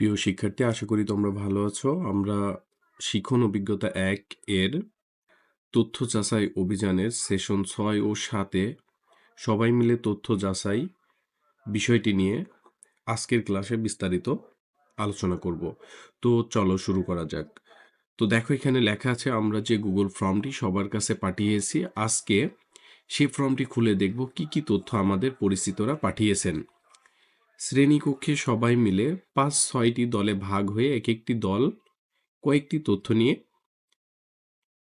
প্রিয় শিক্ষার্থী, আশা করি তোমরা ভালো আছো। আমরা শিখন অভিজ্ঞতা ১ এর তথ্য যাচাই অভিযানের সেশন ৬ ও ৭-এ সবাই মিলে তথ্য যাচাই বিষয়টি নিয়ে আজকের ক্লাসে বিস্তারিত আলোচনা করব। তো চলো শুরু করা যাক। তো দেখো, এখানে লেখা আছে আমরা যে গুগল ফর্মটি সবার কাছে পাঠিয়েছি, আজকে সেই ফর্মটি খুলে দেখব কি কি তথ্য আমাদের পরিচিতরা পাঠিয়েছেন। শ্রেণীকক্ষে সবাই মিলে ৫-৬টি দলে ভাগ হয়ে এক একটি দল কয়েকটি তথ্য নিয়ে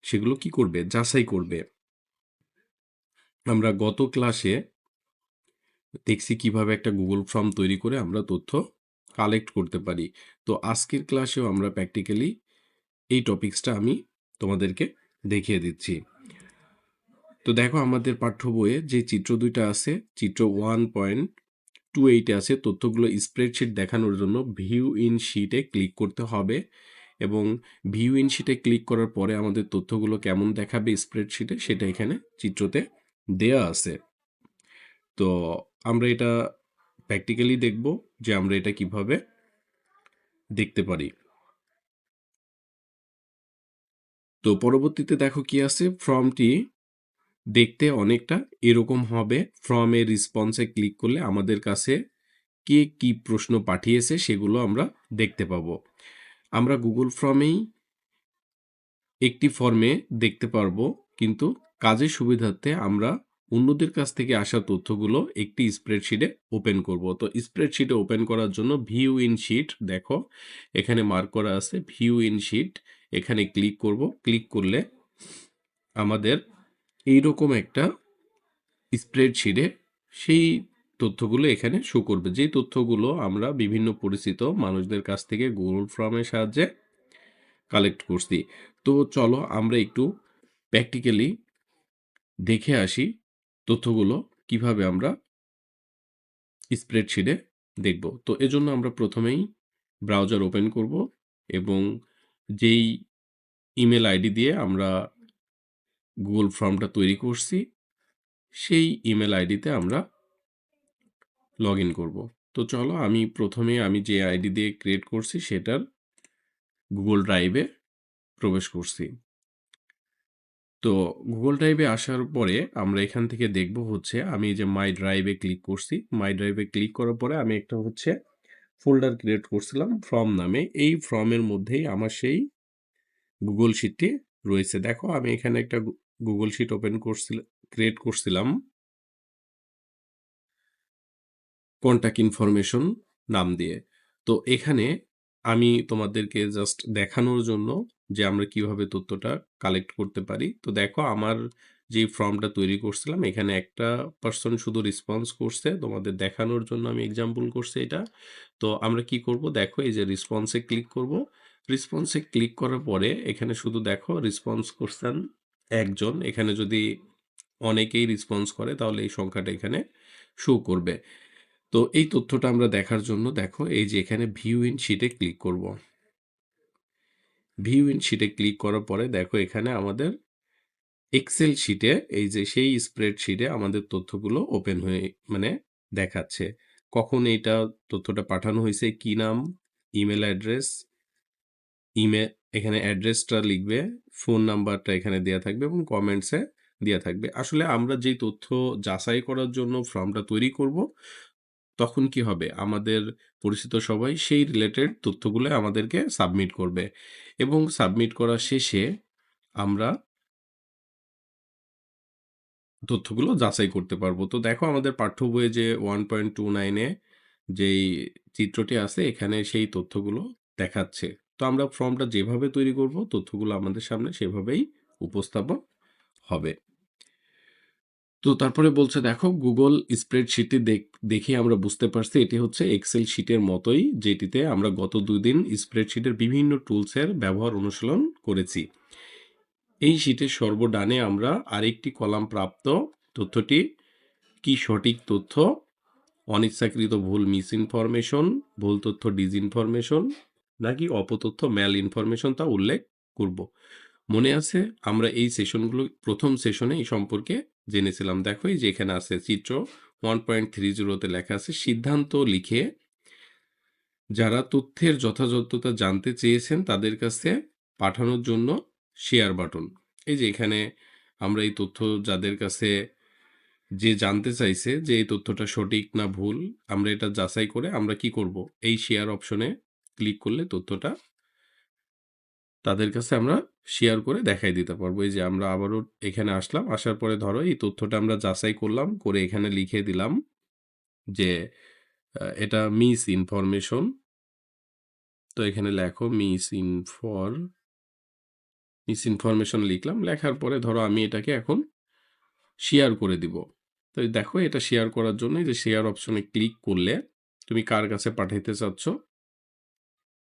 সেগুলো কি করবে, যাচাই করবে। আমরা গত ক্লাসে দেখছি কিভাবে একটা গুগল ফর্ম তৈরি করে আমরা তথ্য কালেক্ট করতে পারি। তো আজকের ক্লাসেও আমরা প্র্যাকটিক্যালি এই টপিকসটা আমি তোমাদেরকে দেখিয়ে দিচ্ছি। তো দেখো, আমাদের পাঠ্য বইয়ে যে চিত্র দুইটা আছে, চিত্র 1.28 আছে, তথ্যগুলো স্প্রেডশিট দেখানোর জন্য ভিউ ইন শিটে ক্লিক করতে হবে এবং ভিউ ইন শিটে ক্লিক করার পরে আমাদের তথ্যগুলো কেমন দেখাবে স্প্রেডশিটে সেটা এখানে চিত্রতে দেয়া আছে। তো আমরা এটা প্র্যাকটিক্যালি দেখব যে আমরা এটা কিভাবে দেখতে পারি। তো পরবর্তীতে দেখো কি আছে, ফর্মটি দেখতে অনেকটা এরকম হবে। ফর্মে রেসপন্সে ক্লিক করলে আমাদের কাছে কে কি প্রশ্ন পাঠিয়েছে সেগুলো আমরা দেখতে পাবো। আমরা গুগল ফর্মেই একটি ফর্মে দেখতে পারবো, কিন্তু কাজের সুবিধার্থে আমরা অন্যদের কাছ থেকে আসা তথ্যগুলো একটি স্প্রেডশিটে ওপেন করব। তো স্প্রেডশিটে ওপেন করার জন্য ভিউ ইন শিট, দেখো এখানে মার্ক করা আছে ভিউ ইন শিট, এখানে ক্লিক করব। ক্লিক করলে আমাদের এইরকম একটা স্প্রেডশিটে সেই তথ্যগুলো এখানে শো করবে, যে তথ্যগুলো আমরা বিভিন্ন পরিচিত মানুষদের কাছ থেকে গুগল ফর্মের সাহায্যে কালেক্ট করছি। তো চলো আমরা একটু প্র্যাকটিক্যালি দেখে আসি তথ্যগুলো কিভাবে আমরা স্প্রেডশিটে দেখব। তো এজন্য আমরা প্রথমেই ব্রাউজার ওপেন করব এবং যেই ইমেল আইডি দিয়ে আমরা গুগল ফর্মটা তৈরি করছি সেই ইমেল আইডিতে আমরা লগ ইন করবো। তো চলো, আমি যে আইডি দিয়ে ক্রিয়েট করছি সেটার গুগল ড্রাইভে প্রবেশ করছি। তো গুগল ড্রাইভে আসার পরে আমরা এখান থেকে দেখব হচ্ছে, আমি যে মাই ড্রাইভে ক্লিক করছি, মাই ড্রাইভে ক্লিক করার পরে আমি একটা হচ্ছে ফোল্ডার ক্রিয়েট করছিলাম ফর্ম নামে। এই ফর্মের মধ্যেই আমার সেই গুগল শিটটি রয়েছে। দেখো, আমি এখানে একটা গুগল শিট ক্রিয়েট করছিলাম কন্টাক্ট ইনফরমেশন নাম দিয়ে। তো এখানে আমি তোমাদেরকে জাস্ট দেখানোর জন্য যে আমরা কিভাবে তথ্যটা কালেক্ট করতে পারি। তো দেখো, আমার যে ফর্মটা তৈরি করছিলাম এখানে একটা পার্সন শুধু রেসপন্স করছে, তোমাদের দেখানোর জন্য আমি এক্সাম্পল করছি এটা। তো আমরা কি করব, দেখো এই যে রেসপন্সে ক্লিক করব। রেসপন্সে ক্লিক করার পরে এখানে শুধু দেখো রেসপন্স করছেন একজন। এখানে যদি অনেকেই রেসপন্স করে তাহলে এই সংখ্যাটা এখানে শো করবে। তো এই তথ্যটা আমরা দেখার জন্য দেখো এই যে এখানে ভিউ ইন শিটে ক্লিক করব। ভিউ ইন শিটে ক্লিক করার পরে দেখো এখানে আমাদের এক্সেল শিটে এই যে সেই স্প্রেডশিটে আমাদের তথ্যগুলো ওপেন হয়ে মানে দেখাচ্ছে কখন এইটা তথ্যটা পাঠানো হয়েছে, কি নাম, ইমেল অ্যাড্রেস, এখানে অ্যাড্রেসটা লিখবে, ফোন নাম্বারটা এখানে দেয়া থাকবে এবং কমেন্টসে দেয়া থাকবে। আসলে আমরা যেই তথ্য যাচাই করার জন্য ফর্মটা তৈরি করব তখন কি হবে, আমাদের পরিচিত সবাই সেই রিলেটেড তথ্যগুলো আমাদেরকে সাবমিট করবে এবং সাবমিট করা শেষে আমরা তথ্যগুলো যাচাই করতে পারবো। তো দেখো, আমাদের পাঠ্য বইয়ে যে 1.29-এ যেই চিত্রটি আছে এখানে সেই তথ্যগুলো দেখাচ্ছে। তো আমরা ফর্মটা যেভাবে তৈরি করব তথ্যগুলো আমাদের সামনে সেভাবেই উপস্থাপন হবে। তো তারপরে বলছে দেখো, গুগল স্প্রেডশিটটি দেখে আমরা বুঝতে পারছি এটি হচ্ছে এক্সেল শিটের মতোই, যেটিতে আমরা গত 2 দিন স্প্রেডশিটের বিভিন্ন টুলসের ব্যবহার অনুশীলন করেছি। এই শিটের সর্বডানে আমরা আরেকটি কলাম প্রাপ্ত তথ্যটি কি সঠিক তথ্য, অনিচ্ছাকৃত ভুল মিস ইনফরমেশন, ভুল তথ্য ডিসইনফরমেশন নাকি অপতথ্য ম্যাল ইনফরমেশন তা উল্লেখ করব। মনে আছে আমরা এই সেশনগুলো প্রথম সেশনে এই সম্পর্কে জেনেছিলাম। দেখো এই যে এখানে আছে চিত্র 1.30-তে লেখা আছে সিদ্ধান্ত লিখে যারা তথ্যের যথাযথতা জানতে চেয়েছেন তাদের কাছে পাঠানোর জন্য শেয়ার বাটন। এই যে এখানে আমরা এই তথ্য যাদের কাছে যে জানতে চাইছে যে এই তথ্যটা সঠিক না ভুল, আমরা এটা যাচাই করে আমরা কি করব? এই শেয়ার অপশনে ক্লিক করলে তথ্যটা তাদের কাছে আমরা শেয়ার করে দেখাই দিতে পারবো। এই যে আমরা আবারও এখানে আসলাম, আসার পরে ধরো এই তথ্যটা আমরা যাচাই করলাম, করে এখানে লিখে দিলাম যে এটা মিস ইনফরমেশন। তো এখানে লেখো মিস ইনফরমেশন লিখলাম। লেখার পরে ধরো আমি এটাকে এখন শেয়ার করে দিব। তো এই দেখো এটা শেয়ার করার জন্য এই যে শেয়ার অপশনে ক্লিক করলে তুমি কার কাছে পাঠাইতে চাচ্ছ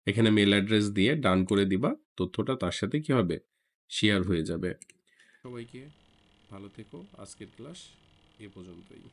এখানে মেল অ্যাড্রেস দিয়ে ডান করে দিবা, তথ্যটা তার সাথে কি হবে? শেয়ার হয়ে যাবে। সবাইকে ভালো থেকো। আজকের ক্লাস এ পর্যন্তই।